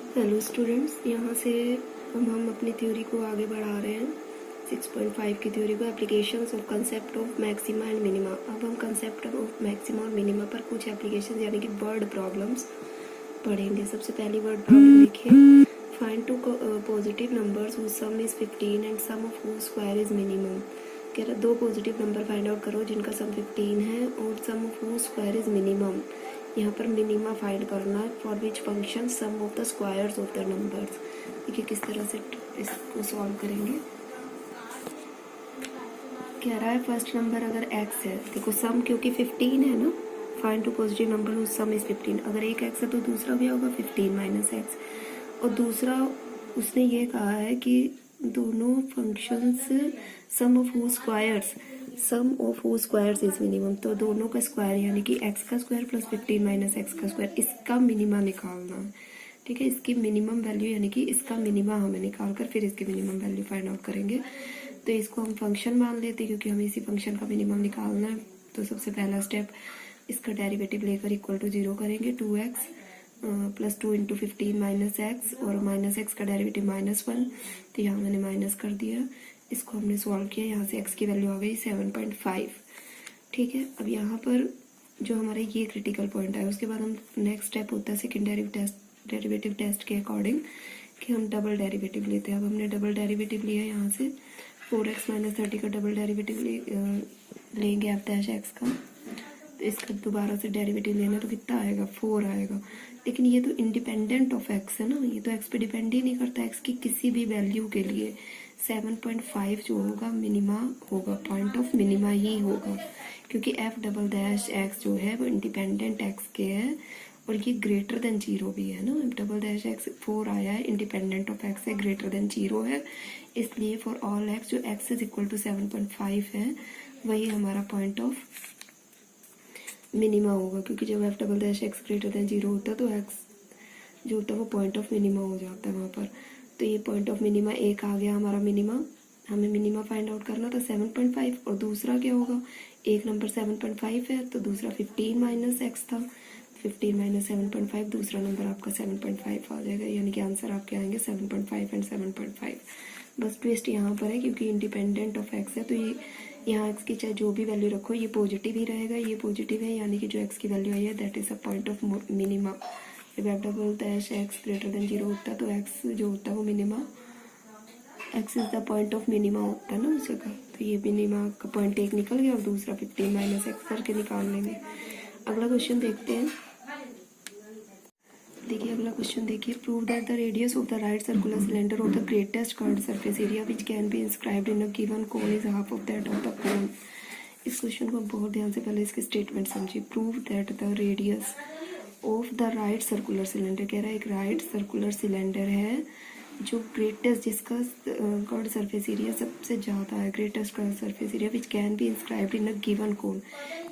Hello students, यहाँ से हम अपनी थ्योरी को आगे बढ़ा रहे हैं 6.5 की थ्योरी को, applications of concept of maxima and minima. अब हम कंसेप्ट ऑफ मैक्सिमा और मिनिमा पर कुछ एप्लीकेशंस यानी कि वर्ड प्रॉब्लम्स पढ़ेंगे। सबसे पहली वर्ड प्रॉब्लम देखिए, find two positive numbers whose sum is 15 and sum of whose square is minimum. कह रहा दो पॉजिटिव नंबर फाइंड आउट करो जिनका सम 15 है और sum of whose square is minimum. यहाँ पर मिनिमा फाइंड करना है, for which function sum of the squares of the numbers. देखिए किस तरह से इसको सॉल्व करेंगे। कह रहा है फर्स्ट नंबर अगर x है, देखो सम क्योंकि 15 है ना, find two positive number whose sum is 15। अगर एक x है तो दूसरा भी होगा 15 माइनस x। और दूसरा उसने ये कहा है कि दोनों functions sum of whose squares is minimum. तो दोनों का स्क्वायर यानी कि x का स्क्वायर प्लस 15 माइनस x का स्क्वायर, इसका मिनिमा निकालना है। ठीक है, इसकी मिनिमम वैल्यू यानी कि इसका मिनिमा हमें निकाल कर फिर इसकी मिनिमम वैल्यू फाइंड आउट करेंगे। तो इसको हम फंक्शन मान लेते हैं क्योंकि हमें इसी फंक्शन का मिनिमम निकालना है। तो सबसे पहला स्टेप, इसका डेरिवेटिव लेकर इक्वल टू 0 करेंगे। 2x plus 2 into 15 minus x, और माइनस एक्स का डेरिवेटिव -1, तो यहाँ मैंने माइनस कर दिया। इसको हमने सॉल्व किया, यहाँ से x की वैल्यू आ गई 7.5। ठीक है, अब यहाँ पर जो हमारा ये क्रिटिकल पॉइंट है, उसके बाद हम नेक्स्ट स्टेप होता है सेकेंड डेरिवेटिव टेस्ट के अकॉर्डिंग कि हम डबल डेरिवेटिव लेते हैं। अब हमने डबल डेरिवेटिव लिया यहाँ से 4x माइनस 30 का डबल डेरिवेटिव लेंगे एफ डैश एक्स का। तो इसका दोबारा से डेरिवेटिव लेना तो कितना आएगा, 4 आएगा। लेकिन ये तो इंडिपेंडेंट ऑफ एक्स है ना, ये तो एक्स पे डिपेंड ही नहीं करता। एक्स की किसी भी वैल्यू के लिए 7.5 जो होगा मिनिमा होगा, पॉइंट ऑफ मिनिमा ही होगा, क्योंकि एफ डबल डैश एक्स जो है वो इंडिपेंडेंट एक्स के है और ये ग्रेटर देन 0 भी है ना। डबल डैश एक्स 4 आया है, इंडिपेंडेंट ऑफ एक्स है, ग्रेटर देन 0 है, इसलिए फॉर ऑल एक्स जो एक्स इज इक्वल टू 7.5 है वही हमारा पॉइंट ऑफ मिनिमा होगा। क्योंकि जब f double dash x greater than 0 होता है तो एक्स जो होता है वो पॉइंट ऑफ मिनिमा हो जाता है वहाँ पर। तो ये पॉइंट ऑफ मिनिमा एक आ गया हमारा मिनिमा। हमें मिनिमा फाइंड आउट करना था 7.5, और दूसरा क्या होगा, एक नंबर 7.5 है तो दूसरा 15 माइनस एक्स था, 15 माइनस 7.5, दूसरा नंबर आपका 7.5 आ जाएगा, यानी कि आंसर आपके आएंगे 7.5 एंड 7.5। बस ट्विस्ट यहाँ पर है क्योंकि इंडिपेंडेंट ऑफ एक्स है, तो ये यहाँ एक्स की चाहे जो भी वैल्यू रखो ये पॉजिटिव ही रहेगा, ये पॉजिटिव है, यानी कि जो एक्स की वैल्यू आई है that is a point of minima. जब f double dash x greater than 0 होता है तो एक्स जो होता है वो minima, x is the point of minima होता है ना उस जगह। तो ये मिनिमा का पॉइंट एक निकल गया और दूसरा 15 माइनस एक्स करके निकाल लेंगे। अगला क्वेश्चन देखते हैं। देखिए अगला क्वेश्चन देखिए, prove that the radius of the right circular cylinder of the greatest curved surface area which can be inscribed in a given cone is half of that of the cone. इस question को बहुत ध्यान से पहले इसके statement समझिए। Prove that the radius of the right circular cylinder, कह रहा है एक राइट सर्कुलर सिलेंडर है जो ग्रेटेस्ट, जिसका कर्व्ड सरफेस एरिया सबसे ज़्यादा है, greatest curved surface area which can be inscribed in a given cone.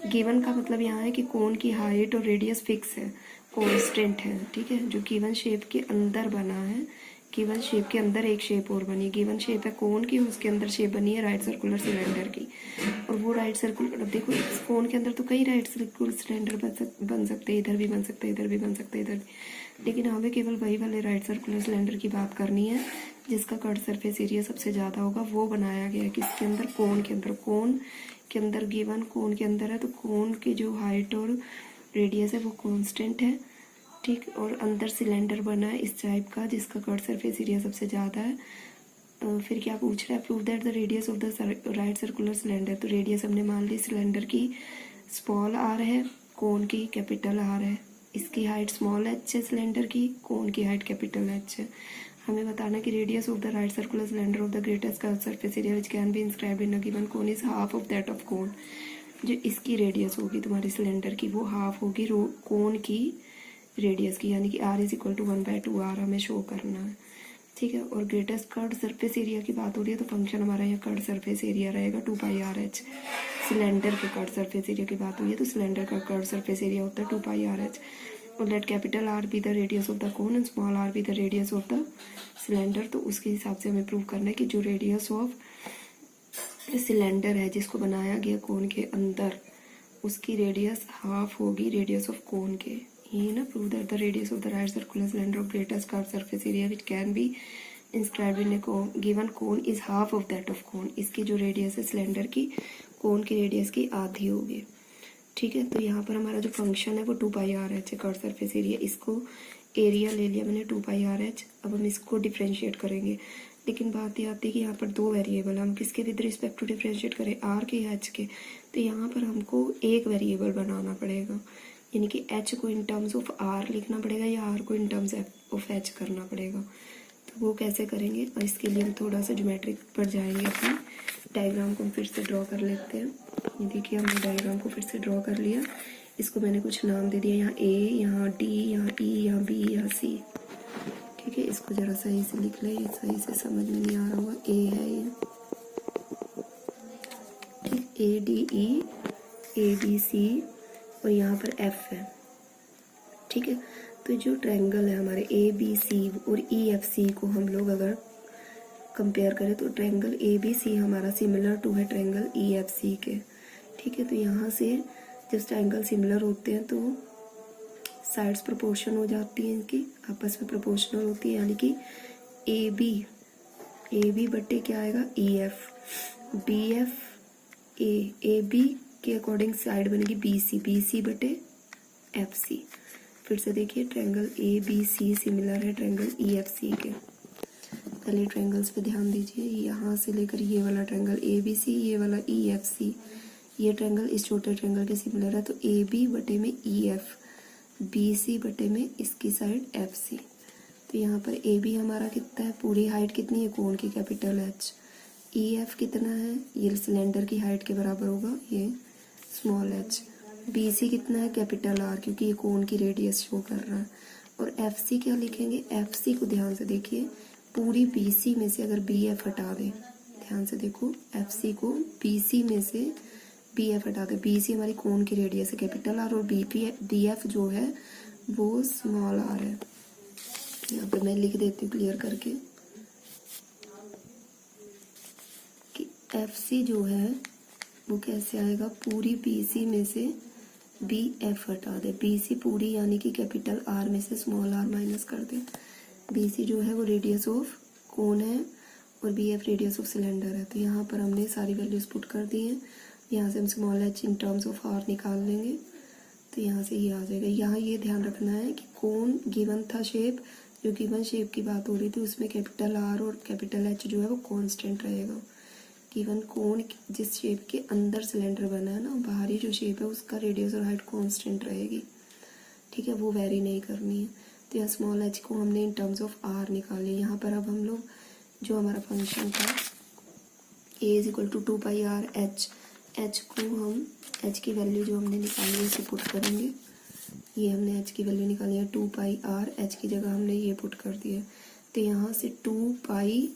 Given का मतलब यहाँ है कि कोन की हाइट और रेडियस फिक्स है, कांस्टेंट है। ठीक है, जो गिवन शेप के अंदर बना है, गिवन शेप के अंदर एक शेप और बनी, गिवन शेप है कोन की, उसके अंदर शेप बनी है राइट सर्कुलर सिलेंडर की। और वो राइट सर्कुलर, अब देखो इस कोन के अंदर तो कई राइट सर्कुलर सिलेंडर बन सकते हैं, इधर भी बन सकते हैं, इधर भी बन सकते हैं, इधर भी, लेकिन हमें केवल वही वाले राइट सर्कुलर सिलेंडर की बात करनी है जिसका कर्व्ड सरफेस एरिया सबसे ज़्यादा होगा। वो बनाया गया है किसके अंदर, कोन के अंदर। कोन के अंदर गिवन कोन के अंदर है तो कोन की जो हाइट और रेडियस है वो कांस्टेंट है। ठीक, और अंदर सिलेंडर बना है इस टाइप का जिसका कर्व्ड सरफेस एरिया सबसे ज़्यादा है। फिर क्या पूछ रहा है, prove that the radius of the right circular cylinder. तो रेडियस हमने मान ली सिलेंडर की स्मॉल आर है, कोन की कैपिटल आर है, इसकी हाइट स्मॉल एच है सिलेंडर की, कोन की हाइट कैपिटल एच है। हमें बताना कि radius of the right circular cylinder of the greatest curved surface area which can be inscribed in a given cone is half of that of cone. जो इसकी radius होगी तुम्हारी सिलेंडर की वो हाफ होगी कोन की रेडियस की, यानी कि r is equal to 1/2r हमें शो करना है। ठीक है, और ग्रेटेस्ट कर्व्ड सरफेस एरिया की बात हो रही है तो फंक्शन हमारा यहाँ कर्व्ड सरफेस एरिया रहेगा 2πRh। सिलेंडर के कर्व्ड सरफेस एरिया की बात हुई है तो सिलेंडर का कर्व्ड सरफेस एरिया होता है 2πRh। और let capital R be the radius of the cone and small r be the radius of the cylinder. तो उसके हिसाब से हमें प्रूव करना है कि जो रेडियस ऑफ सिलेंडर है जिसको बनाया गया कोन के अंदर, उसकी रेडियस हाफ होगी रेडियस ऑफ कोन के, ये ना prove that the radius of the right circular cylinder of greatest curve surface area which can be inscribed in A given cone is half of that of cone. इसकी जो radius है cylinder की, कोन की radius की आधी होगी। ठीक है, तो यहाँ पर हमारा जो फंक्शन है वो 2πr(h) है कर्व सरफेस एरिया। इसको एरिया ले लिया मैंने 2πr(h). अब हम इसको डिफ्रेंशिएट करेंगे, लेकिन बात ये आती है कि यहाँ पर दो वेरिएबल, हम किसके विद रिस्पेक्ट टू डिफ्रेंशिएट करें, आर के या एच के। तो यहाँ पर हमको एक वेरिएबल बनाना पड़ेगा, यानी कि एच को इन टर्म्स ऑफ आर लिखना पड़ेगा या आर को इन टर्म्स ऑफ एच करना पड़ेगा। तो वो कैसे करेंगे, और इसके लिए हम थोड़ा सा ज्योमेट्रिक पर जाएंगे। अपनी डायग्राम को हम फिर से ड्रॉ कर लेते हैं। ये देखिए हमने डायग्राम को फिर से ड्रॉ कर लिया। इसको मैंने कुछ नाम दे दिया, यहाँ ए, यहाँ डी, यहाँ ई, यहाँ बी, यहाँ सी। ठीक है, इसको जरा सही से लिख ले, ये सही से समझ में नहीं आ रहा होगा। ए है ये, ठीक, A D E, A B सी, और यहाँ पर एफ है। ठीक है, तो जो ट्रायंगल है हमारे ए बी सी और ई एफ सी को हम लोग अगर कंपेयर करें तो ट्रायंगल ए बी सी हमारा सिमिलर टू है ट्रायंगल ई एफ सी के। ठीक है, तो यहाँ से जब ट्रायंगल सिमिलर होते हैं तो साइड्स प्रोपोर्शन हो जाती हैं, इनकी आपस में प्रोपोर्शनल होती है, यानी कि ए बी बटे क्या आएगा, E F, B F A B के अकॉर्डिंग साइड बनेगी बी सी बटे एफ सी। फिर से देखिए, triangle A B C similar है ट्रायंगल ई एफ सी के। पहले ट्रायंगल्स पे ध्यान दीजिए, यहाँ से लेकर ये वाला ट्रायंगल ए बी सी, ये वाला ई एफ सी, ये ट्रायंगल इस छोटे ट्रायंगल के सिमिलर है। तो ए बी बटे में ई एफ, बी सी बटे में इसकी साइड एफ सी। तो यहाँ पर ए बी हमारा कितना है, पूरी हाइट कितनी है कोन की, कैपिटल एच। ई एफ कितना है, ये सिलेंडर की हाइट के बराबर होगा, ये स्मॉल एच। बी सी कितना है, कैपिटल आर, क्योंकि ये कोन की रेडियस शो कर रहा है। और एफ सी क्या लिखेंगे, एफ सी को ध्यान से देखिए, पूरी बी सी में से अगर बी एफ हटा दें, ध्यान से देखो, एफ सी को बी सी में से बी एफ हटा दें, बी सी हमारी कोन की रेडियस है कैपिटल आर, और बी एफ जो है वो स्मॉल आर है। यहाँ पे मैं लिख देती हूँ क्लियर करके कि एफ सी जो है वो कैसे आएगा, पूरी बी सी में से बी एफ हटा दे, बी सी पूरी यानी कि कैपिटल आर में से स्मॉल आर माइनस कर दे। बी सी जो है वो रेडियस ऑफ कोन है और B F radius of cylinder है। तो यहाँ पर हमने सारी वैल्यूज पुट कर दी हैं। यहाँ से हम small H in terms of R निकाल लेंगे, तो यहाँ से ये आ जाएगा। यहाँ ये ध्यान रखना है कि कोन गिवन था शेप, जो गिवन शेप की बात हो रही थी उसमें कैपिटल आर और कैपिटल एच जो है वो कॉन्स्टेंट रहेगा। गिवन कोन जिस शेप के अंदर सिलेंडर बना है ना, बाहरी जो शेप है उसका रेडियस और हाइट कांस्टेंट रहेगी। ठीक है, वो वेरी नहीं करनी है। तो यहाँ स्मॉल एच को हमने इन टर्म्स ऑफ आर निकाल लिया। यहाँ पर अब हम लोग जो हमारा फंक्शन था A is equal to 2πr(h), h को हम एच की वैल्यू जो हमने निकाली है उसे पुट करेंगे। ये हमने एच की वैल्यू निकाली है 2πr(h) की जगह हमने ये पुट कर दिया। तो यहाँ से 2π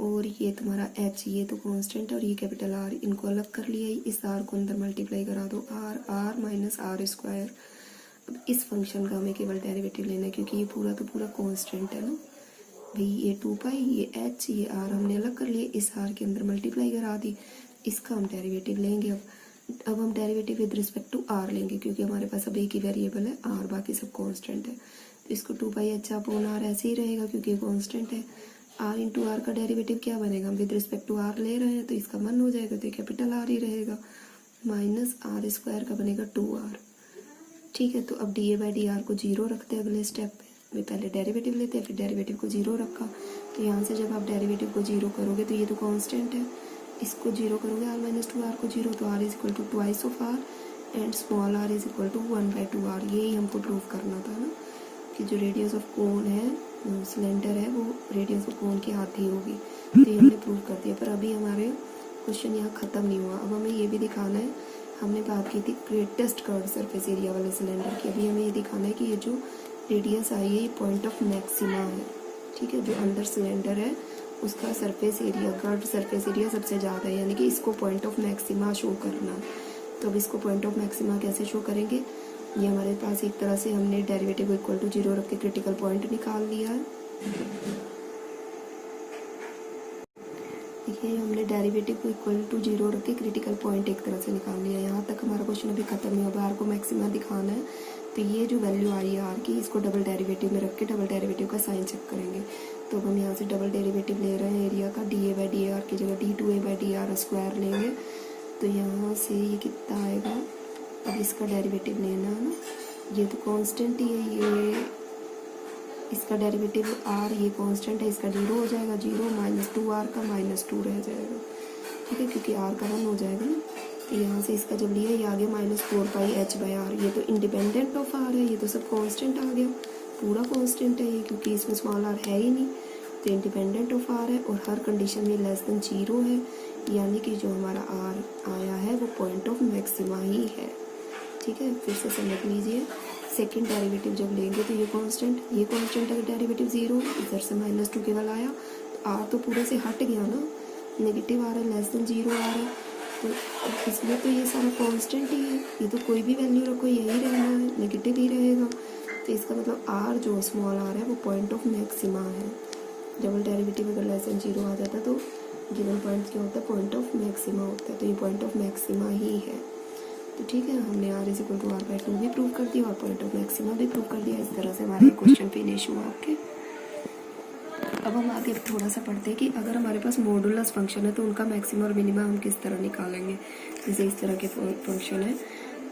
और ये तुम्हारा एच, ये तो कांस्टेंट है, और ये कैपिटल आर, इनको अलग कर लिया। इस आर को अंदर मल्टीप्लाई करा दो, आर माइनस आर स्क्वायर। अब इस फंक्शन का हमें केवल डेरिवेटिव लेना है, क्योंकि ये पूरा तो पूरा कांस्टेंट है ना भाई। ये 2π, ये एच, ये आर हमने अलग कर लिए, इस आर के अंदर मल्टीप्लाई करा दी, इसका हम डेरिवेटिव लेंगे। अब हम derivative with respect to r लेंगे, क्योंकि हमारे पास अब एक ही वेरिएबल है आर, बाकी सब कांस्टेंट है। तो इसको 2π(h) अपॉन आर ऐसे ही रहेगा, क्योंकि ये कांस्टेंट है। आर इंटू आर का डेरिवेटिव क्या बनेगा, हम विद रिस्पेक्ट टू आर ले रहे हैं तो इसका वन हो जाएगा, तो कैपिटल आर ही रहेगा, माइनस आर स्क्वायर का बनेगा 2r। ठीक है, तो अब dA/dr को 0 रखते हैं अगले स्टेप पे। पहले डेरिवेटिव लेते हैं, फिर डेरिवेटिव को 0 रखा। तो यहाँ से जब आप डेरिवेटिव को 0 करोगे तो ये तो कांस्टेंट है, इसको 0 करोगे r माइनस 2r को 0, तो r is equal to twice of r and small r is equal to 1/2r। यही हमको प्रूव करना था ना, कि जो रेडियस ऑफ कोन है, सिलेंडर है, वो रेडियस ऑफ कोन की आधी होगी। तो ये हमने प्रूव कर दिया। पर अभी हमारे क्वेश्चन यहाँ ख़त्म नहीं हुआ। अब हमें ये भी दिखाना है, हमने बात की थी ग्रेटेस्ट कर्व सरफेस एरिया वाले सिलेंडर की। अभी हमें ये दिखाना है कि ये जो रेडियस आई है ये पॉइंट ऑफ मैक्सिमा है। ठीक है, जो अंदर सिलेंडर है उसका surface area, curve surface area सबसे ज़्यादा है, यानी कि इसको पॉइंट ऑफ मैक्सिमा शो करना है। तो अब इसको पॉइंट ऑफ मैक्सिमा कैसे शो करेंगे, ये हमारे पास एक तरह से हमने डेरिवेटिव इक्वल टू 0 रख के क्रिटिकल पॉइंट निकाल लिया है। देखिए, हमने डेरिवेटिव को इक्वल टू 0 रख के क्रिटिकल पॉइंट एक तरह से निकाल लिया। यहाँ तक हमारा क्वेश्चन अभी खत्म नहीं हुआ। आर को मैक्सिमा दिखाना है तो ये जो वैल्यू आई है आर की, इसको डबल डेरिवेटिव में रख के डबल डेरिवेटिव का साइन चेक करेंगे। तो हम यहाँ से डबल डेरिवेटिव ले रहे हैं एरिया का, D A by D R की जगह d2a/dr² लेंगे। तो यहाँ से ये कितना आएगा, अब इसका डेरिवेटिव लेना है ना, ये तो कांस्टेंट ही है, ये इसका डेरिवेटिव r, ये कांस्टेंट है, इसका 0 हो जाएगा, 0 -2r का -2 रह जाएगा, ठीक है, क्योंकि r का 1 हो जाएगा ना। तो यहाँ से इसका जब लिया, ये आ गया -4πh/r, ये तो इंडिपेंडेंट ऑफ r है, ये तो सब कांस्टेंट आ गया, पूरा कांस्टेंट है ये, क्योंकि इसमें स्मॉल r है ही नहीं, तो इंडिपेंडेंट ऑफ r है और हर कंडीशन में लेस देन 0 है, यानी कि जो हमारा r आया है वो पॉइंट ऑफ मैक्सिमा ही है, ठीक है। फिर से समझ लीजिए, सेकंड डेरिवेटिव जब लेंगे तो ये कांस्टेंट अगर डेरिवेटिव 0, इधर से -2 केवल आया, तो r तो पूरे से हट गया ना, नेगेटिव आ रहा है, लेस देन 0 आ रहा है, तो इसमें तो ये सारा कांस्टेंट ही है, ये तो कोई भी वैल्यू रखो यही रहना है, नेगेटिव ही रहेगा। तो इसका मतलब r जो स्मॉल r है वो पॉइंट ऑफ मैक्सिमा है। डबल डेरिवेटिव अगर लेस देन 0 आ जाता तो गिवन पॉइंट क्या होता है, पॉइंट ऑफ मैक्सिमा होता है, तो ये पॉइंट ऑफ मैक्सिमा ही है। तो ठीक है, हमने r = r/2 भी प्रूव कर दिया और पॉइंट ऑफ मैक्सिमा भी प्रूव कर दिया। इस तरह से हमारा क्वेश्चन फिनिश हुआ। ओके, अब हम आगे थोड़ा सा पढ़ते हैं कि अगर हमारे पास मॉडुलस फंक्शन है तो उनका मैक्सिमा और मिनिमा हम किस तरह निकालेंगे। जैसे इस तरह के फंक्शन है,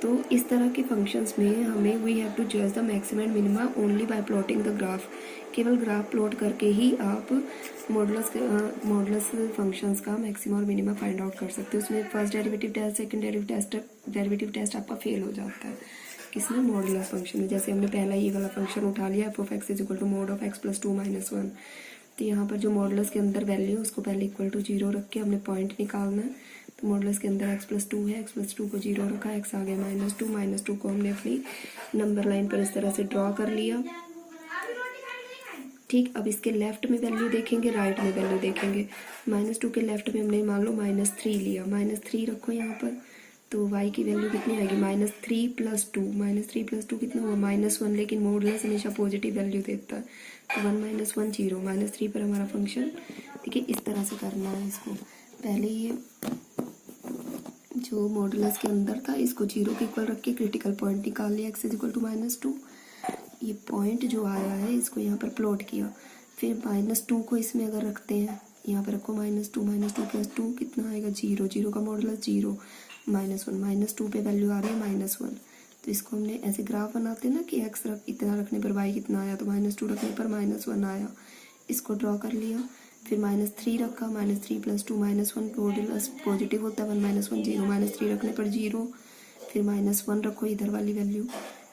तो इस तरह के फंक्शंस में हमें वी हैव टू जज the maxima and minima only by plotting the graph. केवल ग्राफ प्लॉट करके ही आप मॉडुलस फंक्शंस का मैक्सिमा और मिनिमा फाइंड आउट कर सकते हो। उसमें first derivative test, second derivative test आपका फेल हो जाता है। किसमें, मॉडुलस फंक्शन में। जैसे हमने पहला ये वाला फंक्शन उठा लिया, f(x) = mod of x + 2 - 1। तो यहाँ पर जो मॉडुलस के अंदर वैल्यू है उसको पहले = 0 रख के हमने पॉइंट निकालना है। तो मॉडुलस के अंदर x + 2 है, x + 2 को 0 रखा, x आ गया -2 को हमने अपनी नंबर लाइन पर इस तरह से ड्रॉ कर लिया। ठीक, अब इसके लेफ्ट में वैल्यू देखेंगे, राइट में वैल्यू देखेंगे। -2 के लेफ्ट में हमने मान लो -3 लिया, -3 रखो यहाँ पर, तो y की वैल्यू कितनी आएगी, -3 + 2, -3 + 2 कितना हुआ, -1, लेकिन मॉडुलस हमेशा पॉजिटिव वैल्यू देता है, तो 1 - 1 0, -3 पर हमारा फंक्शन। ठीक है, इस तरह से करना है इसको। पहले ये जो मॉडुलस के अंदर था इसको 0 के इक्वल रख के क्रिटिकल पॉइंट निकाल लिया, x = -2। ये पॉइंट जो आया है इसको यहाँ पर प्लॉट किया, फिर -2 को इसमें अगर रखते हैं, यहाँ पर रखो -2 + 2 कितना आएगा, 0, 0 का मॉडुलस 0, -1, -2 पे वैल्यू आ रही है -1। तो इसको हमने ऐसे ग्राफ बनाते हैं ना कि x इतना रखने पर y कितना आया, तो -2 रखने पर -1 आया, इसको ड्रॉ कर लिया। फिर -3 रखा, -3 + 2 -1, मॉडुलस पॉजिटिव होता है, 1 - 1 0, -3 रखने पर 0। फिर -1 रखो इधर वाली वैल्यू,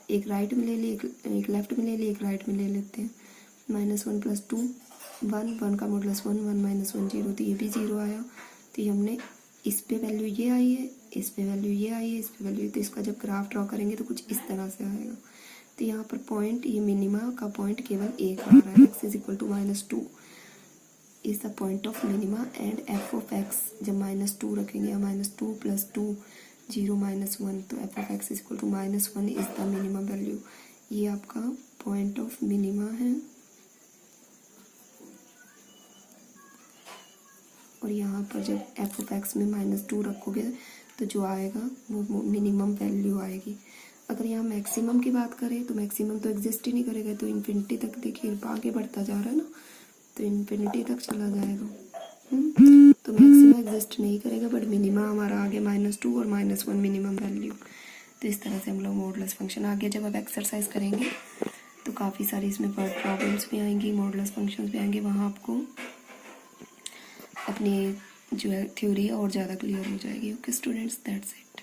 एक राइट में ले ली, एक लेफ्ट में ले ली, एक राइट में ले लेते हैं। -1 + 2 1, 1 का मॉडुलस 1, 1 - 1 0, तो ये भी 0 आया। तो ये हमने इस पे वैल्यू ये आई है, इस पे वैल्यू ये आई है, इस पे वैल्यू, तो इसका जब ग्राफ ड्रॉ करेंगे तो कुछ इस तरह से आएगा। तो यहाँ पर पॉइंट, ये मिनिमा का पॉइंट केवल एक आ रहा है, x = -2 is the point of minima and f(x) जब -2 रखेंगे, या -2 + 2 0 -1, तो f(x) = -1 is the minimum value. ये आपका पॉइंट ऑफ मिनिमा है। और यहाँ पर जब f(x) में -2 रखोगे तो जो आएगा वो मिनिमम वैल्यू आएगी। अगर यहाँ मैक्सिमम की बात करें तो मैक्सिमम तो एग्जिस्ट ही नहीं करेगा, तो इन्फिनिटी तक देखिए आगे बढ़ता जा रहा है ना, तो इन्फिनिटी तक चला जाएगा। तो मैक्सिमम एग्जिस्ट नहीं करेगा, बट मिनिमा हमारा आ गया -2 और -1 मिनिमम वैल्यू। तो इस तरह से हम लोग मॉडुलस फंक्शन, आगे जब अब एक्सरसाइज करेंगे तो काफ़ी सारी इसमें वर्ड प्रॉब्लम्स भी आएंगी, मॉडुलस फंक्शंस भी आएंगे, वहाँ आपको अपनी जो है थ्योरी और ज़्यादा क्लियर हो जाएगी। Okay students, that's it.